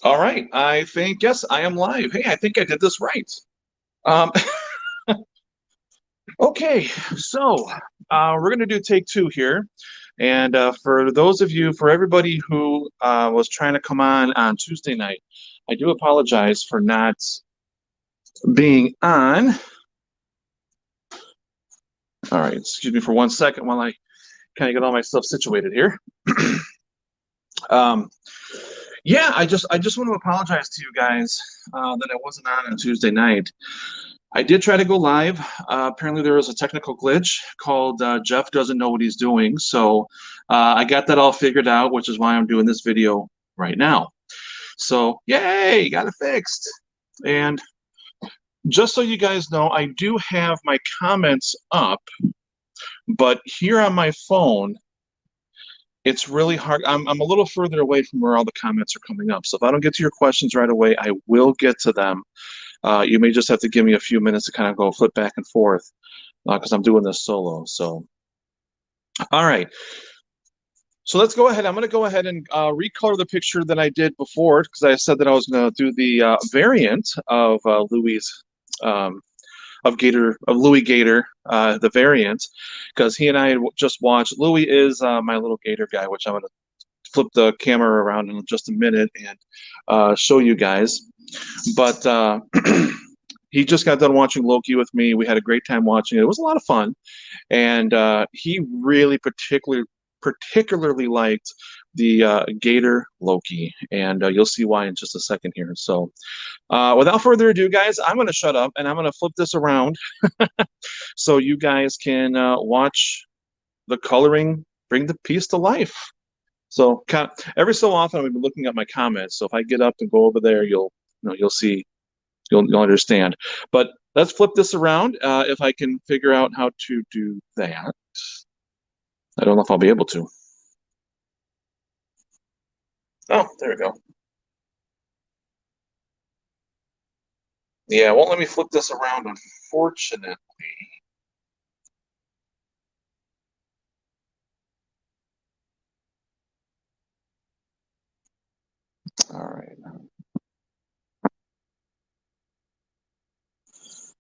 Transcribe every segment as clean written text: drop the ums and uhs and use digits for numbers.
All right, I think, yes, I am live. Hey, I think I did this right. Um, okay, so we're going to do take two here. And for those of you, for everybody who was trying to come on Tuesday night, I do apologize for not being on. All right, excuse me for 1 second while I kind of get all my stuff situated here. um, yeah, I just want to apologize to you guys that I wasn't on Tuesday night. I did try to go live. Apparently, there was a technical glitch called Jeff doesn't know what he's doing. So I got that all figured out, which is why I'm doing this video right now. So, yay, got it fixed. And just so you guys know, I do have my comments up, but here on my phone, it's really hard. I'm a little further away from where all the comments are coming up. So if I don't get to your questions right away, I will get to them. You may just have to give me a few minutes to kind of go flip back and forth because I'm doing this solo. So, all right. So let's go ahead. I'm going to go ahead and recolor the picture that I did before because I said that I was going to do the variant of Louie's of Louie Gator, the variant, because he and I just watched. Louie is my little Gator guy, which I'm going to flip the camera around in just a minute and show you guys. But he just got done watching Loki with me. We had a great time watching it. It was a lot of fun, and he really particularly liked the Gator Loki, and you'll see why in just a second here. So, without further ado, guys, I'm going to shut up and I'm going to flip this around so you guys can watch the coloring bring the piece to life. So, every so often, I'm going to be looking at my comments. So, if I get up and go over there, you'll see, you'll understand. But let's flip this around. If I can figure out how to do that, I don't know if I'll be able to. Oh, there we go. Yeah, it won't let me flip this around, unfortunately. All right.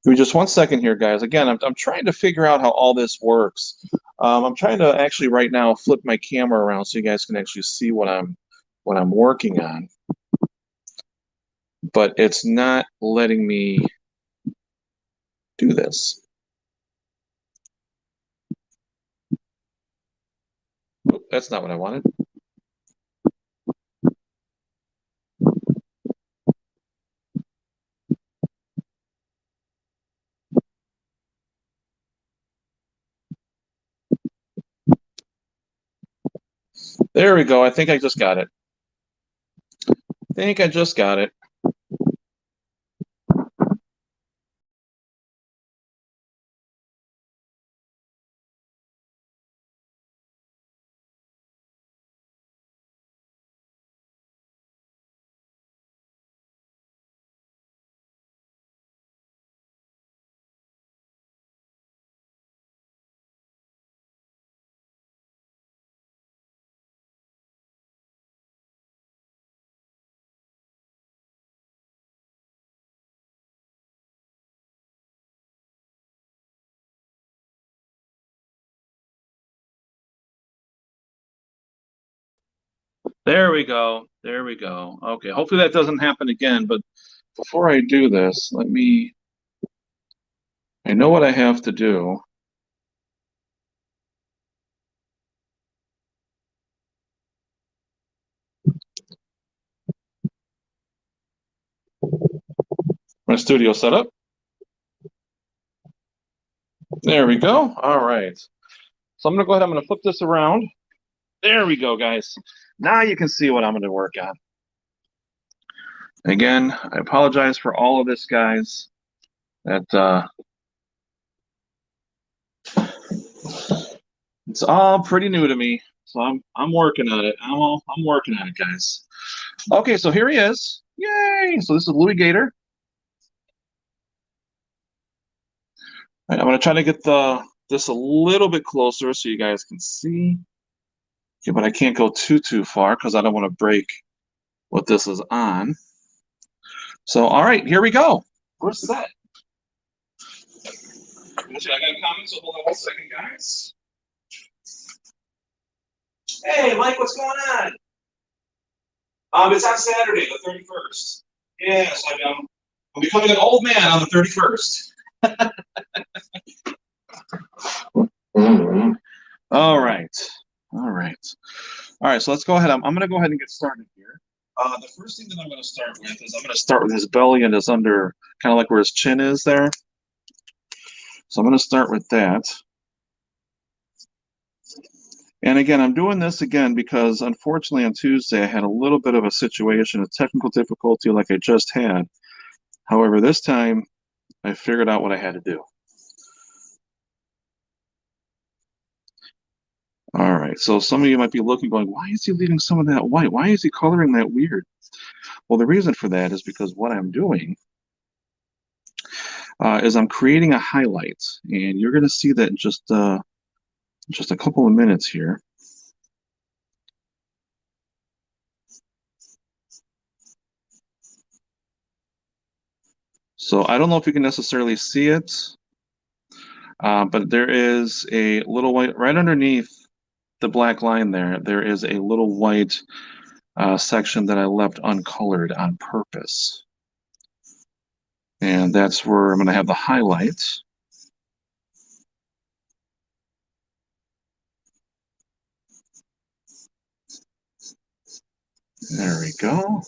Give me just 1 second here, guys. Again, I'm trying to figure out how all this works. I'm trying to actually right now flip my camera around so you guys can actually see what I'm working on. But it's not letting me do this. Oop, that's not what I wanted. There we go. I think I just got it. I think I just got it. There we go. There we go. Okay, hopefully that doesn't happen again. But before I do this, I know what I have to do. My studio setup. There we go. All right. So I'm going to go ahead. I'm going to flip this around. There we go, guys. Now you can see what I'm going to work on. Again, I apologize for all of this, guys. That it's all pretty new to me, so I'm working on it. I'm working on it, guys. Okay, so here he is. Yay! So this is Louie Gator. Right, I'm going to try to get this a little bit closer so you guys can see. Okay, but I can't go too far because I don't want to break what this is on. So, all right, here we go. We're set. I got a comment, so hold on 1 second, guys. Hey, Mike, what's going on? It's on Saturday, the 31st. Yes, I'm becoming an old man on the 31st. All right. All right. All right, so let's go ahead. I'm going to go ahead and get started here. The first thing that I'm going to start with is I'm going to start with his belly and his under, kind of like where his chin is there. So I'm going to start with that. And again, I'm doing this again because unfortunately on Tuesday I had a little bit of a situation, a technical difficulty like I just had. However, this time I figured out what I had to do. All right, so some of you might be looking, going, why is he leaving some of that white? Why is he coloring that weird? Well, the reason for that is because what I'm doing is I'm creating a highlight, and you're going to see that in just a couple of minutes here. So I don't know if you can necessarily see it, but there is a little white right underneath the black line there. There is a little white section that I left uncolored on purpose. And that's where I'm going to have the highlight. There we go.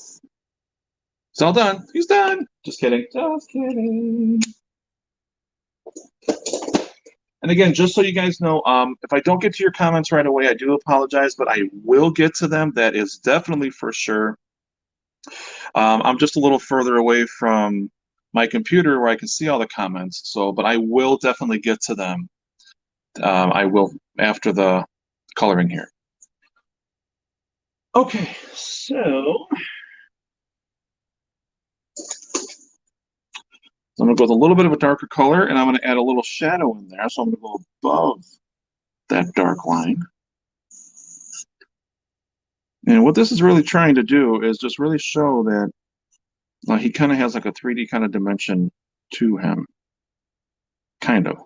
It's all done. He's done. Just kidding. Just kidding. And again, just so you guys know, if I don't get to your comments right away, I do apologize, but I will get to them. That is definitely for sure. I'm just a little further away from my computer where I can see all the comments. So, but I will definitely get to them. I will after the coloring here. Okay, so I'm going to go with a little bit of a darker color, and I'm going to add a little shadow in there. So I'm going to go above that dark line. And what this is really trying to do is just really show that he kind of has like a 3D kind of dimension to him. Kind of.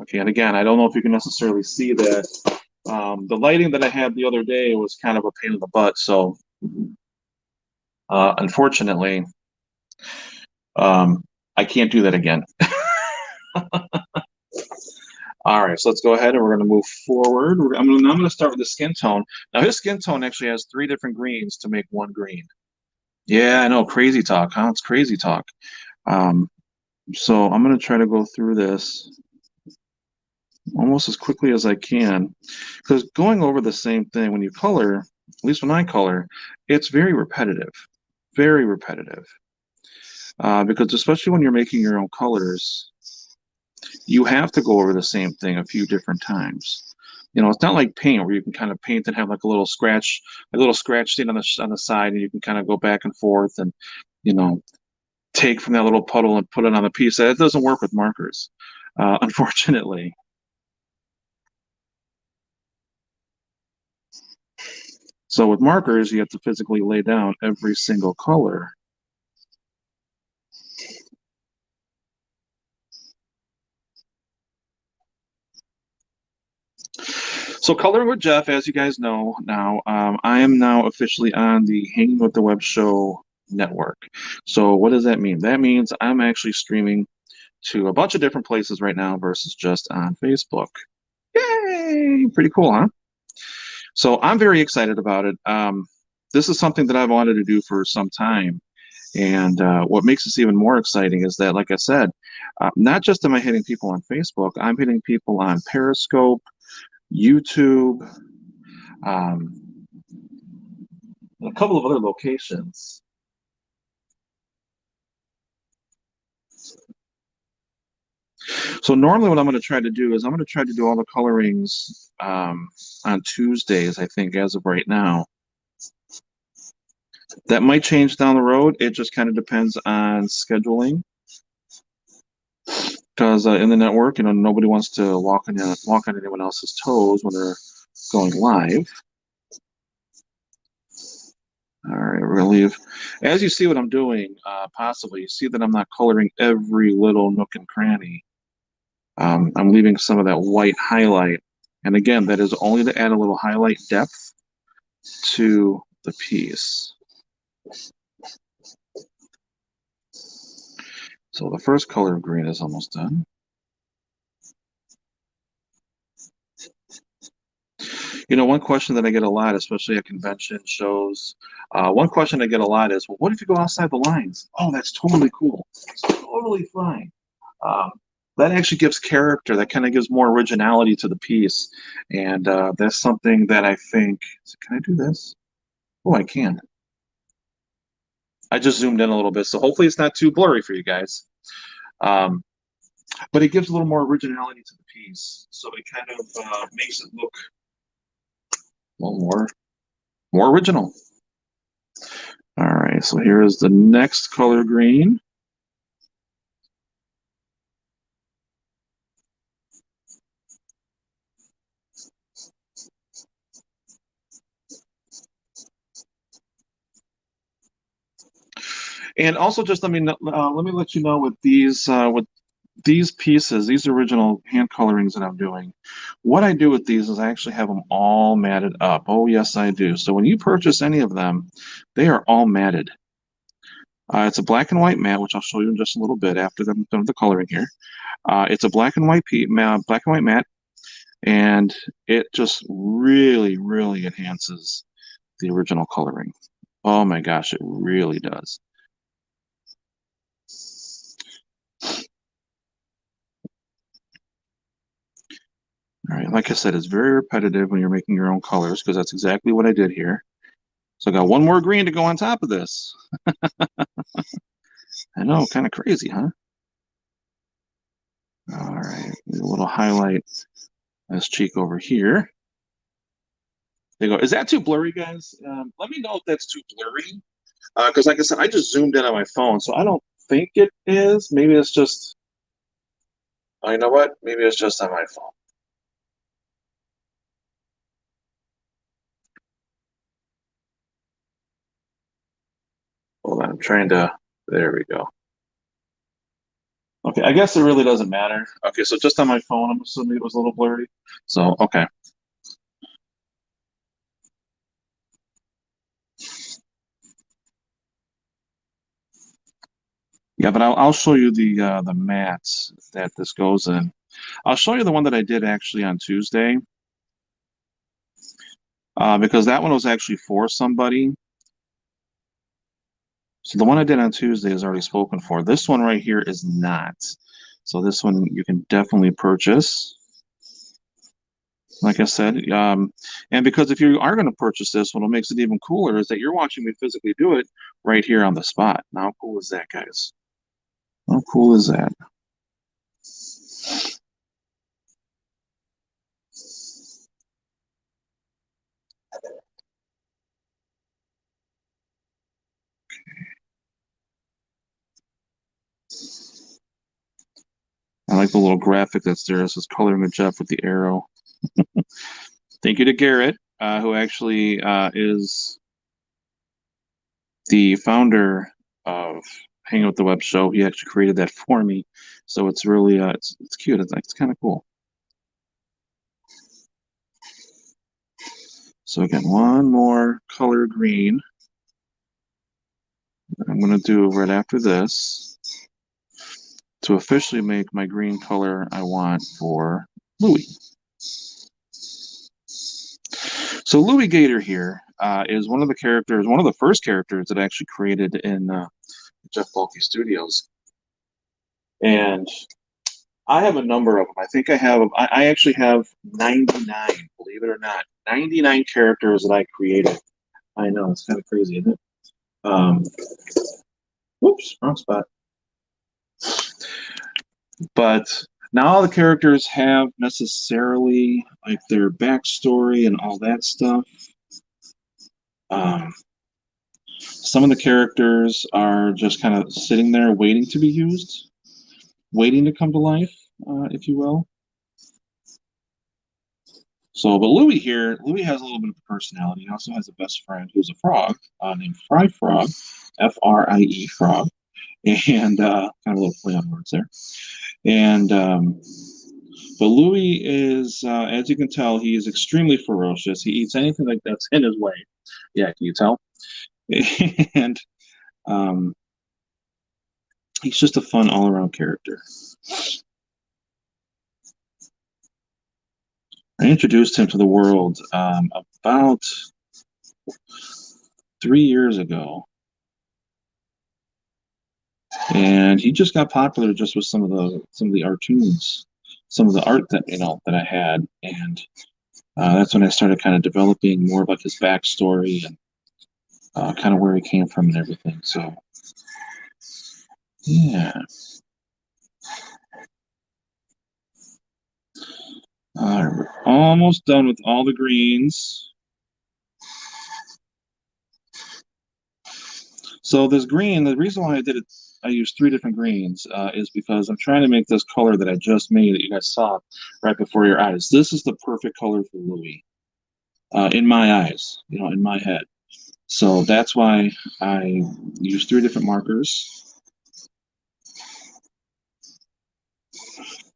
Okay, and again, I don't know if you can necessarily see that. The lighting that I had the other day was kind of a pain in the butt, so unfortunately, I can't do that again. All right, so let's go ahead and we're going to move forward. I'm going to start with the skin tone. Now, his skin tone actually has 3 different greens to make one green. Yeah, I know, crazy talk, huh? It's crazy talk. So I'm going to try to go through this almost as quickly as I can, because going over the same thing when you color, at least when I color, it's very repetitive, very repetitive. Because especially when you're making your own colors, you have to go over the same thing a few different times. You know, it's not like paint where you can kind of paint and have like a little scratch stain on the side, and you can kind of go back and forth and, you know, take from that little puddle and put it on the piece. That doesn't work with markers, unfortunately. So with markers, you have to physically lay down every single color. So Coloring with Jeff, as you guys know now, I am now officially on the Hanging with the Web Show network. So what does that mean? That means I'm actually streaming to a bunch of different places right now versus just on Facebook. Yay! Pretty cool, huh? So I'm very excited about it. This is something that I've wanted to do for some time. And what makes this even more exciting is that, like I said, not just am I hitting people on Facebook, I'm hitting people on Periscope, YouTube, a couple of other locations. So normally what I'm going to try to do is I'm going to try to do all the colorings on Tuesdays, I think, as of right now. That might change down the road. It just kind of depends on scheduling. Because in the network, you know, nobody wants to walk on anyone else's toes when they're going live. All right, we're gonna leave. As you see what I'm doing, possibly, you see that I'm not coloring every little nook and cranny. I'm leaving some of that white highlight. And again, that is only to add a little highlight depth to the piece. So the first color of green is almost done. You know, one question that I get a lot, especially at convention shows, one question I get a lot is, well, what if you go outside the lines? Oh, that's totally cool. It's totally fine. Um, that actually gives character. That kind of gives more originality to the piece. And that's something that I think, can I do this? Oh, I can. I just zoomed in a little bit, so hopefully it's not too blurry for you guys. Um, but it gives a little more originality to the piece. So it kind of makes it look a little more original. All right, so here is the next color green. And also, just let me let you know with these pieces, these original hand colorings that I'm doing, what I do with these is I actually have them all matted up. Oh, yes, I do. So when you purchase any of them, they are all matted. It's a black and white mat, which I'll show you in just a little bit after I'm done with the coloring here. It's a black and white mat, and it just really, really enhances the original coloring. Oh my gosh, it really does. All right, like I said, it's very repetitive when you're making your own colors because that's exactly what I did here. So I got one more green to go on top of this. I know, kind of crazy, huh? All right, a little highlight this cheek over here. There you go. Is that too blurry, guys? Let me know if that's too blurry. Because like I said, I just zoomed in on my phone, so I don't think it is. Maybe it's just, oh, you know what? Maybe it's just on my phone. Hold on, I'm trying to, there we go. Okay, I guess it really doesn't matter. Okay, so just on my phone, I'm assuming it was a little blurry. So, okay. Yeah, but I'll show you the mats that this goes in. I'll show you the one that I did actually on Tuesday, because that one was actually for somebody. So the one I did on Tuesday is already spoken for. This one right here is not. So this one you can definitely purchase. Like I said, and because if you are going to purchase this one, what makes it even cooler is that you're watching me physically do it right here on the spot. Now, how cool is that, guys? How cool is that? I like the little graphic that's there. It says coloring with Jeff with the arrow. Thank you to Garrett, who actually is the founder of Hang Out with the Web Show. He actually created that for me, so it's really it's cute. It's kind of cool. So again, one more color green. I'm going to do right after this to officially make my green color I want for Louie. So Louie Gator here is one of the characters, one of the first characters that I actually created in Jeff Balke Studios. And I have a number of them. I think I actually have 99, believe it or not, 99 characters that I created. I know, it's kind of crazy, isn't it? Whoops, wrong spot. But not all the characters have necessarily like their backstory and all that stuff. Um, some of the characters are just kind of sitting there waiting to be used, waiting to come to life, if you will. So, but Louie here, Louie has a little bit of a personality. He also has a best friend who's a frog named Fry Frog, Frie Frog, and kind of a little play on words there. And but Louie is, as you can tell, he is extremely ferocious. He eats anything like that's in his way. Yeah, can you tell? And um, he's just a fun all-around character. I introduced him to the world about 3 years ago, and he just got popular just with some of the cartoons, some of the art that that I had, and that's when I started kind of developing more of like his backstory and kind of where he came from and everything. So yeah. All right, we're almost done with all the greens. So this green, the reason why I did it, I used 3 different greens, is because I'm trying to make this color that I just made that you guys saw right before your eyes. This is the perfect color for Louie, in my eyes, in my head. So that's why I used 3 different markers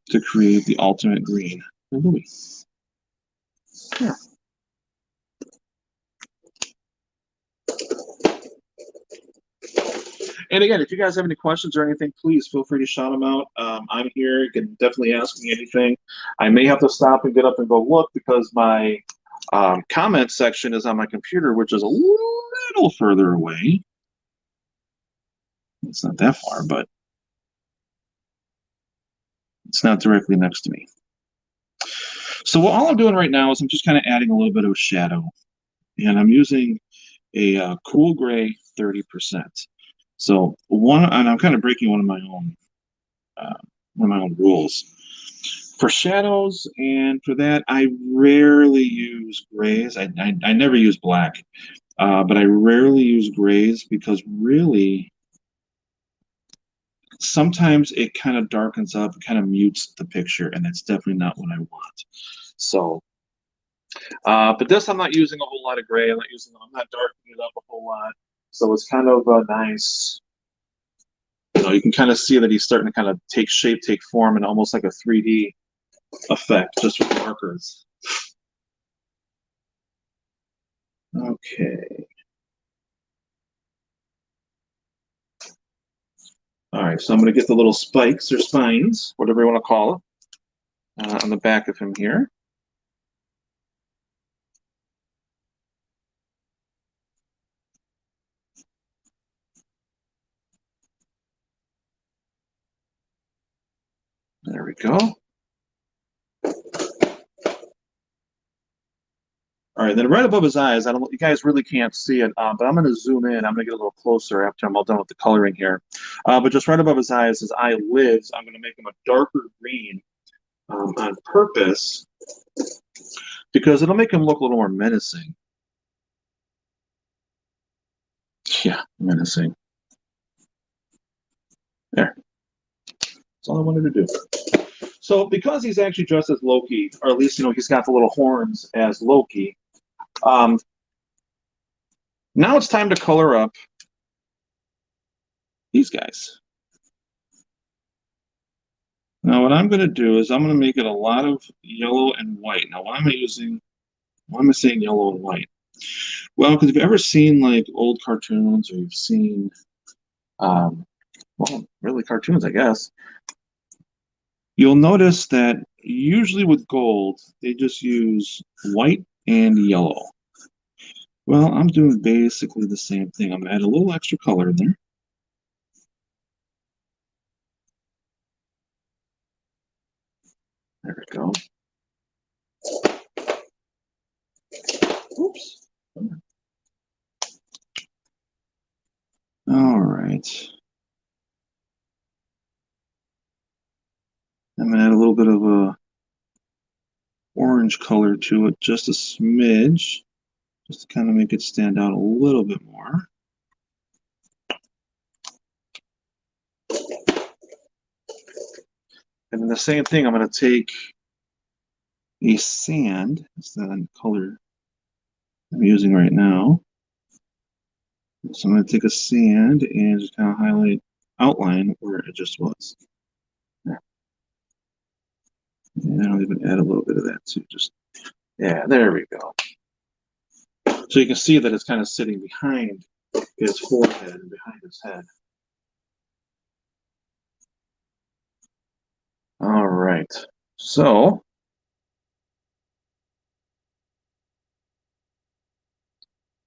to create the ultimate green for Louie. Yeah. And again, if you guys have any questions or anything, please feel free to shout them out. I'm here. You can definitely ask me anything. I may have to stop and get up and go look because my comment section is on my computer, which is a little further away. It's not that far, but it's not directly next to me. So all I'm doing right now is I'm just kind of adding a little bit of shadow, and I'm using a cool gray 30%. So and I'm kind of breaking one of my own rules. For shadows and for that, I rarely use grays. I never use black, but I rarely use grays because really, sometimes it kind of darkens up, kind of mutes the picture, and that's definitely not what I want. So, but this I'm not using a whole lot of gray. I'm not darkening it up a whole lot. So it's kind of a nice, you can kind of see that he's starting to kind of take shape, take form, and almost like a 3D effect just with markers. Okay. All right, so I'm going to get the little spikes or spines, whatever you want to call it, on the back of him here. There we go. All right, then right above his eyes, you guys really can't see it, but I'm going to zoom in. I'm going to get a little closer after I'm all done with the coloring here. But just right above his eyes, his eyelids, I'm going to make them a darker green on purpose because it'll make him look a little more menacing. Yeah, menacing. There. That's all I wanted to do. So because he's actually dressed as Loki, or at least, he's got the little horns as Loki, now it's time to color up these guys. Now what I'm going to do is I'm going to make it a lot of yellow and white. Now why am I saying yellow and white? Well, because if you've ever seen like old cartoons or you've seen, well, really cartoons, I guess, you'll notice that usually with gold, they just use white and yellow. Well, I'm doing basically the same thing. I'm going to add a little extra color in there. There we go. Oops. All right. I'm going to add a little bit of a orange color to it, just a smidge, just to kind of make it stand out a little bit more. And then the same thing, I'm going to take a sand. That's the color I'm using right now. So I'm going to take a sand and just kind of highlight, outline where it just was. And I'll even add a little bit of that too. Just, yeah, there we go. So you can see that it's kind of sitting behind his forehead and behind his head. All right. So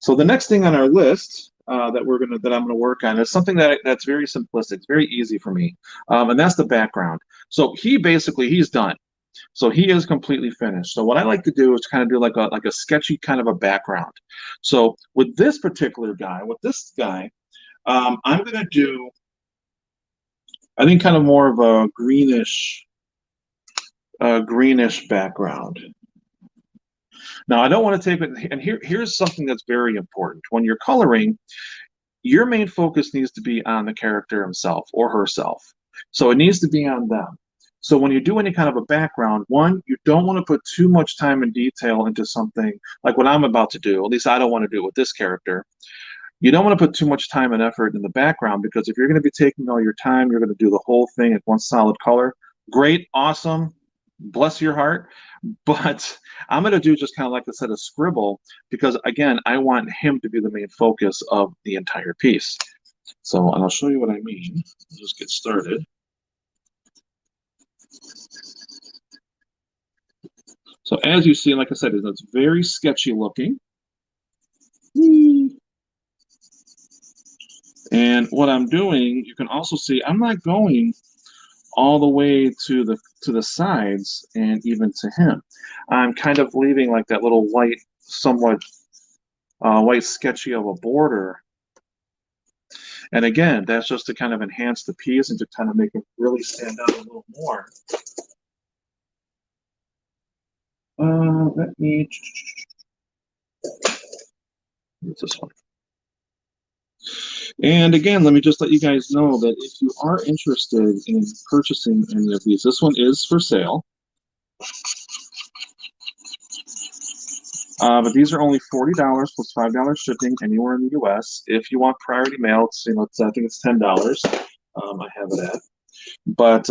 the next thing on our list that I'm gonna work on is something that's very simplistic. It's very easy for me, and that's the background. So he's done. So he is completely finished. So what I like to do is kind of do like a sketchy kind of a background. So with this particular guy, I'm gonna do, I think, kind of more of a greenish background. Now I don't want to take it, and here's something that's very important. When you're coloring, your main focus needs to be on the character himself or herself. So it needs to be on them. So when you do any kind of a background, one, you don't want to put too much time and detail into something like what I'm about to do. At least I don't want to do it with this character. You don't want to put too much time and effort in the background, because if you're going to be taking all your time, you're going to do the whole thing in one solid color. Great, awesome, bless your heart. But I'm going to do just kind of like I said, a scribble, because again, I want him to be the main focus of the entire piece. So, and I'll show you what I mean. I'll just get started. So as you see, like I said, it's very sketchy looking. And what I'm doing, you can also see, I'm not going all the way to the sides and even to him. I'm kind of leaving like that little white, somewhat white sketchy of a border. And again, that's just to kind of enhance the piece and to kind of make it really stand out a little more. Let me, what's this one? And again, let me just let you guys know that if you are interested in purchasing any of these, this one is for sale. But these are only $40 plus $5 shipping anywhere in the U.S. If you want priority mail, it's, I think it's $10. I have it at. But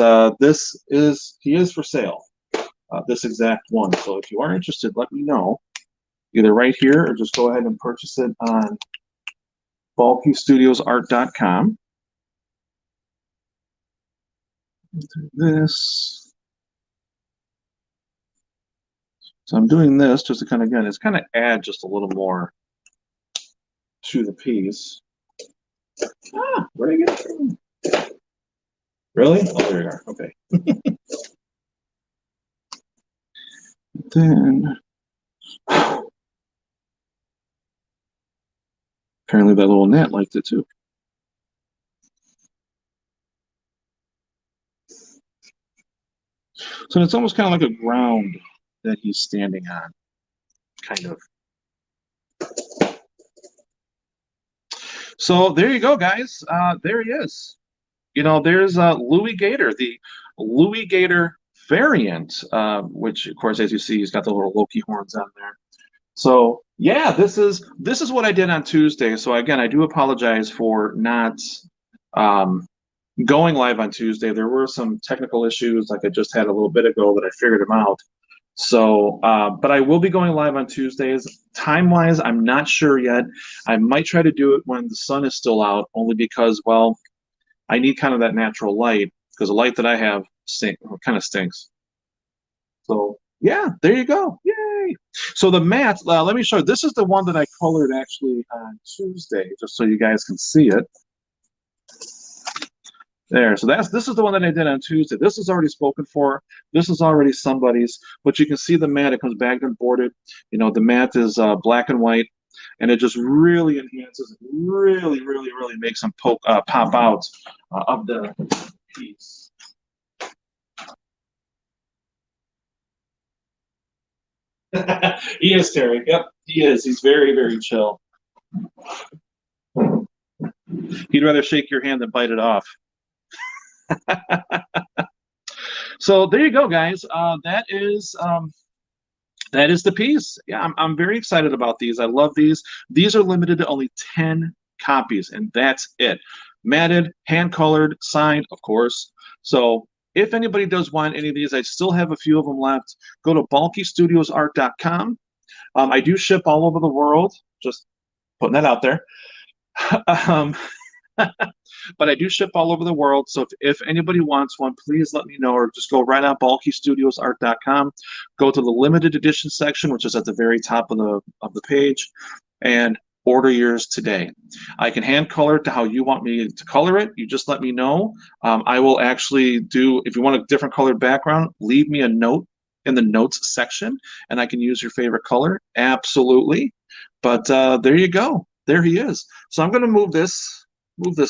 he is for sale, this exact one. So if you are interested, let me know, either right here or just go ahead and purchase it on bulkystudiosart.com. This. So I'm doing this just to kind of, again, it's kind of add just a little more to the piece. Where did I get it from? Really? Oh, there you are. Okay. Then apparently that little gnat liked it too. So it's almost kind of like a ground that he's standing on, kind of. So there you go, guys. There he is. There's Louie Gator, the Louie Gator variant, which, of course, as you see, he's got the little Loki horns on there. So yeah, this is what I did on Tuesday. So again, I do apologize for not going live on Tuesday. There were some technical issues, like I just had a little bit ago, that I figured them out. So, but I will be going live on Tuesdays. Time-wise, I'm not sure yet. I might try to do it when the sun is still out, only because, well, I need kind of that natural light, because the light that I have kind of stinks. So yeah, there you go. Yay! So the mat, let me show you. This is the one that I colored actually on Tuesday, just so you guys can see it. There, so this is the one that I did on Tuesday. This is already spoken for. This is already somebody's, but you can see the mat. It comes bagged and boarded. The mat is black and white, and it just really enhances, really, really, really makes them pop out of the piece. He is, Terry. Yep, he is. He's very, very chill. He'd rather shake your hand than bite it off. So there you go, guys. That is That is the piece. Yeah, I'm very excited about these. I love these. These are limited to only 10 copies, and that's it. Matted, hand colored, signed, of course. So if anybody does want any of these, I still have a few of them left. Go to bulkystudiosart.com. I do ship all over the world, just putting that out there. um, but I do ship all over the world. So if anybody wants one, please let me know, or just go right on bulkystudiosart.com. Go to the limited edition section, which is at the very top of the page, and order yours today. I can hand color it to how you want me to color it. You just let me know. I will actually do, if you want a different colored background, leave me a note in the notes section, and I can use your favorite color. Absolutely. But there you go. There he is. So I'm going to move this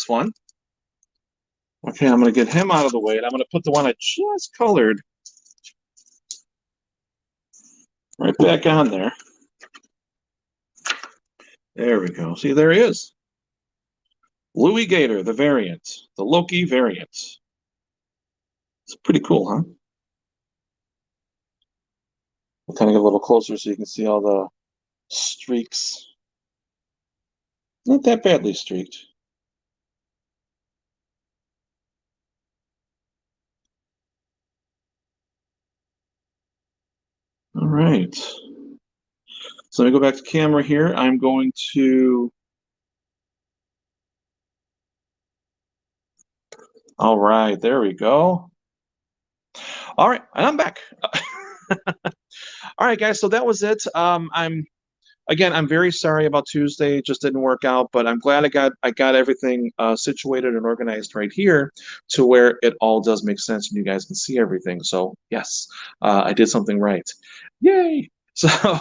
one. Okay, I'm going to get him out of the way, and I'm going to put the one I just colored right back on there. There we go. See, there he is. Louie Gator, the variant, the Loki variant. It's pretty cool, huh? We'll kind of get a little closer so you can see all the streaks. Not that badly streaked. All right. So let me go back to camera here. I'm going to... All right, there we go. All right, and I'm back. All right, guys, so that was it. I'm very sorry about Tuesday. It just didn't work out, but I'm glad I got everything situated and organized right here to where it all does make sense and you guys can see everything. So yes, I did something right. Yay! So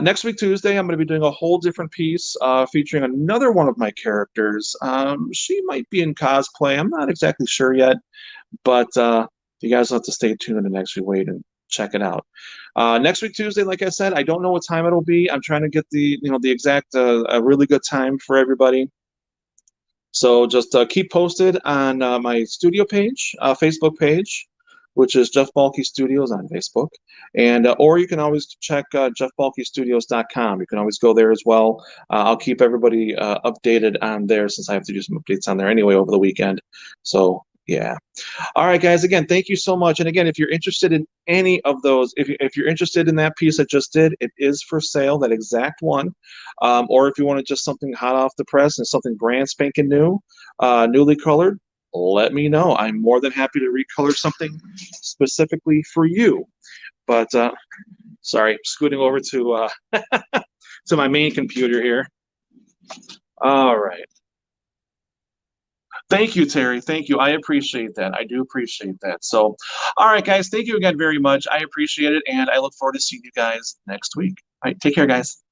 next week, Tuesday, I'm going to be doing a whole different piece featuring another one of my characters. She might be in cosplay. I'm not exactly sure yet, but you guys will have to stay tuned and actually wait and check it out. Next week, Tuesday, like I said, I don't know what time it'll be. I'm trying to get the exact a really good time for everybody. So just keep posted on my studio page, Facebook page, which is Jeff Balke Studios on Facebook. And or you can always check jeffbalkestudios.com. You can always go there as well. I'll keep everybody updated on there since I have to do some updates on there anyway over the weekend. So yeah. All right, guys. Again, thank you so much. And again, if you're interested in any of those, if you're interested in that piece I just did, it is for sale, that exact one. Or if you wanted just something hot off the press and something brand spanking new, newly colored, let me know. I'm more than happy to recolor something specifically for you. But sorry, scooting over to to my main computer here. All right. Thank you, Terry. Thank you. I appreciate that. I do appreciate that. So, all right, guys. Thank you again very much. I appreciate it, and I look forward to seeing you guys next week. All right, take care, guys.